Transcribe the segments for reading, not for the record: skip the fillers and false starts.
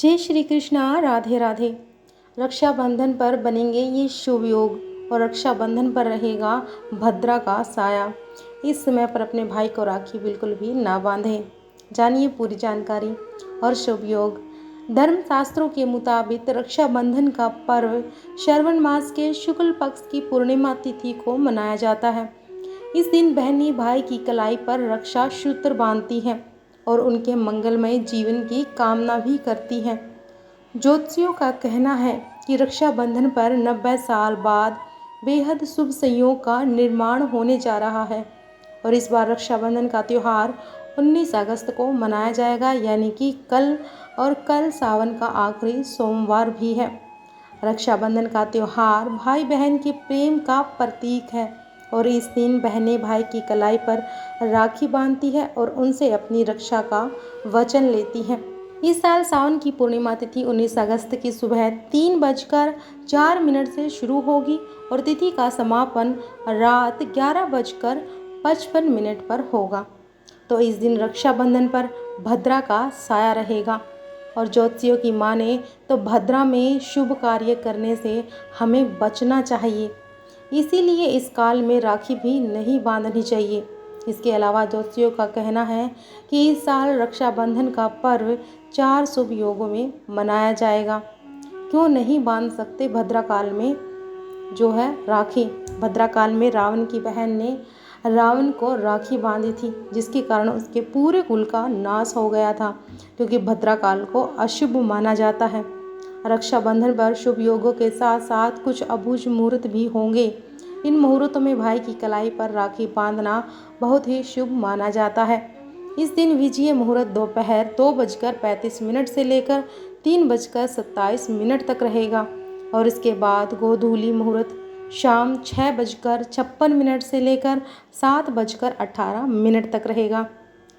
जय श्री कृष्णा। राधे राधे। रक्षाबंधन पर बनेंगे ये शुभ योग और रक्षाबंधन पर रहेगा भद्रा का साया। इस समय पर अपने भाई को राखी बिल्कुल भी ना बांधें। जानिए पूरी जानकारी और शुभ योग। धर्म शास्त्रों के मुताबिक रक्षाबंधन का पर्व श्रावण मास के शुक्ल पक्ष की पूर्णिमा तिथि को मनाया जाता है। इस दिन बहनें भाई की कलाई पर रक्षा सूत्र बांधती हैं और उनके मंगलमय जीवन की कामना भी करती हैं। ज्योतिषियों का कहना है कि रक्षाबंधन पर 90 साल बाद बेहद शुभ संयोग का निर्माण होने जा रहा है और इस बार रक्षाबंधन का त्यौहार 19 अगस्त को मनाया जाएगा, यानी कि कल, और कल सावन का आखिरी सोमवार भी है। रक्षाबंधन का त्यौहार भाई बहन के प्रेम का प्रतीक है और इस दिन बहनें भाई की कलाई पर राखी बांधती है और उनसे अपनी रक्षा का वचन लेती हैं। इस साल सावन की पूर्णिमा तिथि 19 अगस्त की सुबह 3:04 से शुरू होगी और तिथि का समापन रात 11:55 पर होगा। तो इस दिन रक्षाबंधन पर भद्रा का साया रहेगा और ज्योतिषियों की माने तो भद्रा में शुभ कार्य करने से हमें बचना चाहिए, इसीलिए इस काल में राखी भी नहीं बांधनी चाहिए। इसके अलावा ज्योतिषियों का कहना है कि इस साल रक्षाबंधन का पर्व 4 शुभ योगों में मनाया जाएगा। क्यों नहीं बांध सकते भद्रा काल में जो है राखी? भद्रा काल में रावण की बहन ने रावण को राखी बांधी थी, जिसके कारण उसके पूरे कुल का नाश हो गया था, क्योंकि भद्रा काल को अशुभ माना जाता है। रक्षाबंधन पर शुभ योगों के साथ साथ कुछ अभुज मुहूर्त भी होंगे। इन मुहूर्तों में भाई की कलाई पर राखी बांधना बहुत ही शुभ माना जाता है। इस दिन विजय मुहूर्त दोपहर 2:35 से लेकर 3:27 तक रहेगा और इसके बाद गोधूली मुहूर्त शाम 6:56 से लेकर 7:18 तक रहेगा।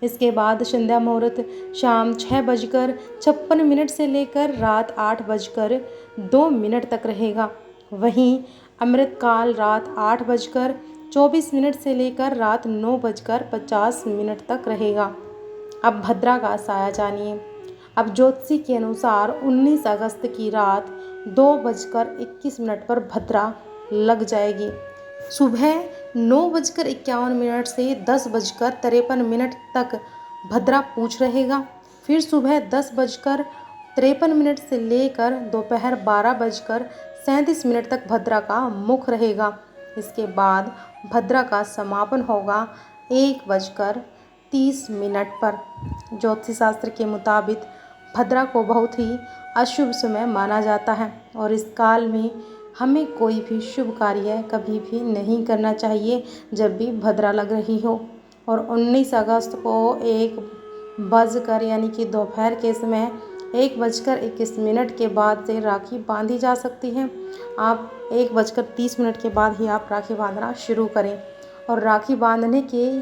इसके बाद संध्या मुहूर्त शाम 6:56 से लेकर रात 8:02 तक रहेगा। वहीं अमृतकाल रात 8:24 से लेकर रात 9:50 तक रहेगा। अब भद्रा का साया जानिए। अब ज्योतिषी के अनुसार 19 अगस्त की रात 2:21 पर भद्रा लग जाएगी। सुबह 9:51 से 10:53 तक भद्रा पूछ रहेगा। फिर सुबह 10:53 से लेकर दोपहर 12:37 तक भद्रा का मुख रहेगा। इसके बाद भद्रा का समापन होगा 1:30 पर। ज्योतिष शास्त्र के मुताबिक भद्रा को बहुत ही अशुभ समय माना जाता है और इस काल में हमें कोई भी शुभ कार्य कभी भी नहीं करना चाहिए जब भी भद्रा लग रही हो। और 19 अगस्त को 1 यानी कि दोपहर के समय 1:21 के बाद से राखी बांधी जा सकती है। आप 1:30 के बाद ही आप राखी बांधना शुरू करें और राखी बांधने के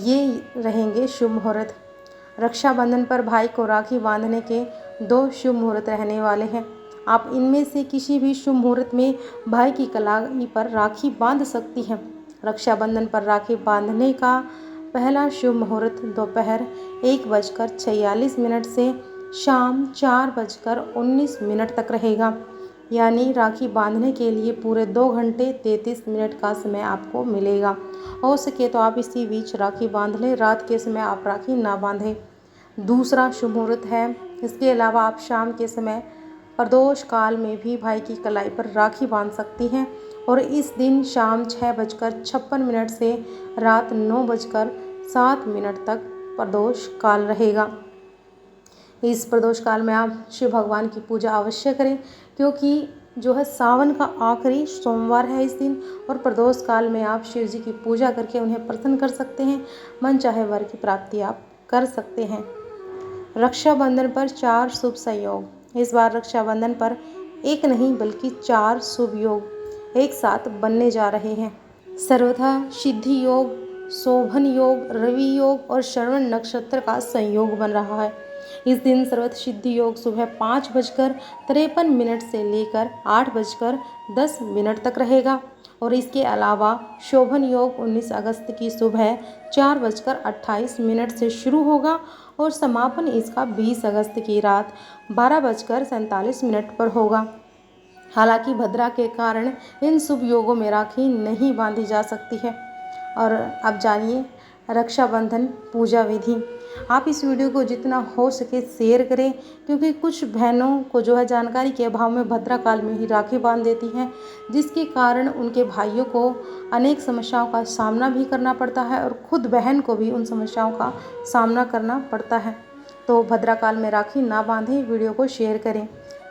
ये रहेंगे शुभ मुहूर्त। रक्षाबंधन पर भाई को राखी बांधने के 2 शुभ मुहूर्त रहने वाले हैं। आप इनमें से किसी भी शुभ मुहूर्त में भाई की कलाई पर राखी बांध सकती हैं। रक्षाबंधन पर राखी बांधने का पहला शुभ मुहूर्त दोपहर 1:46 से शाम 4:19 तक रहेगा, यानी राखी बांधने के लिए पूरे 2 घंटे 33 मिनट का समय आपको मिलेगा। हो सके तो आप इसी बीच राखी बांध लें, रात के समय आप राखी ना बांधें। दूसरा शुभ मुहूर्त है, इसके अलावा आप शाम के समय प्रदोष काल में भी भाई की कलाई पर राखी बांध सकती हैं और इस दिन शाम 6:56 से रात 9:07 तक प्रदोष काल रहेगा। इस प्रदोष काल में आप शिव भगवान की पूजा अवश्य करें, क्योंकि जो है सावन का आखिरी सोमवार है इस दिन, और प्रदोष काल में आप शिव जी की पूजा करके उन्हें प्रसन्न कर सकते हैं। मन चाहे वर की प्राप्ति आप कर सकते हैं। रक्षाबंधन पर 4 शुभ संयोग। इस बार रक्षाबंधन पर एक नहीं बल्कि 4 शुभ योग एक साथ बनने जा रहे हैं। सर्वथा सिद्धि योग, शोभन योग, रवि योग और श्रवण नक्षत्र का संयोग बन रहा है। इस दिन सर्वथ सिद्धि योग सुबह 5:53 से लेकर 8:10 तक रहेगा और इसके अलावा शोभन योग 19 अगस्त की सुबह 4:28 से शुरू होगा और समापन इसका 20 अगस्त की रात 12:47 पर होगा। हालांकि भद्रा के कारण इन शुभ योगों में राखी नहीं बांधी जा सकती है। और अब जानिए रक्षाबंधन पूजा विधि। आप इस वीडियो को जितना हो सके शेयर करें, क्योंकि कुछ बहनों को जो है जानकारी के अभाव में भद्रा काल में ही राखी बांध देती हैं, जिसके कारण उनके भाइयों को अनेक समस्याओं का सामना भी करना पड़ता है और खुद बहन को भी उन समस्याओं का सामना करना पड़ता है। तो भद्रा काल में राखी ना बांधें, वीडियो को शेयर करें।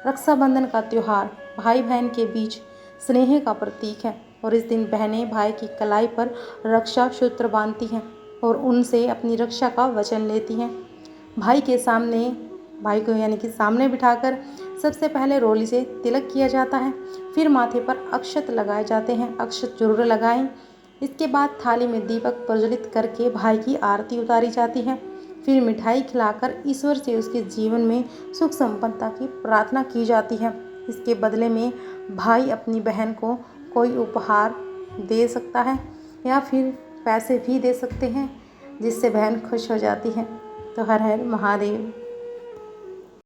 रक्षाबंधन का त्यौहार भाई बहन के बीच स्नेह का प्रतीक है और इस दिन बहनें भाई की कलाई पर रक्षा सूत्र बांधती हैं और उनसे अपनी रक्षा का वचन लेती हैं। भाई को यानी कि सामने बिठाकर सबसे पहले रोली से तिलक किया जाता है, फिर माथे पर अक्षत लगाए जाते हैं। अक्षत जरूर लगाएं। इसके बाद थाली में दीपक प्रज्वलित करके भाई की आरती उतारी जाती है। फिर मिठाई खिलाकर ईश्वर से उसके जीवन में सुख संपन्नता की प्रार्थना की जाती है। इसके बदले में भाई अपनी बहन को कोई उपहार दे सकता है या फिर पैसे भी दे सकते हैं, जिससे बहन खुश हो जाती है। तो हर हर महादेव।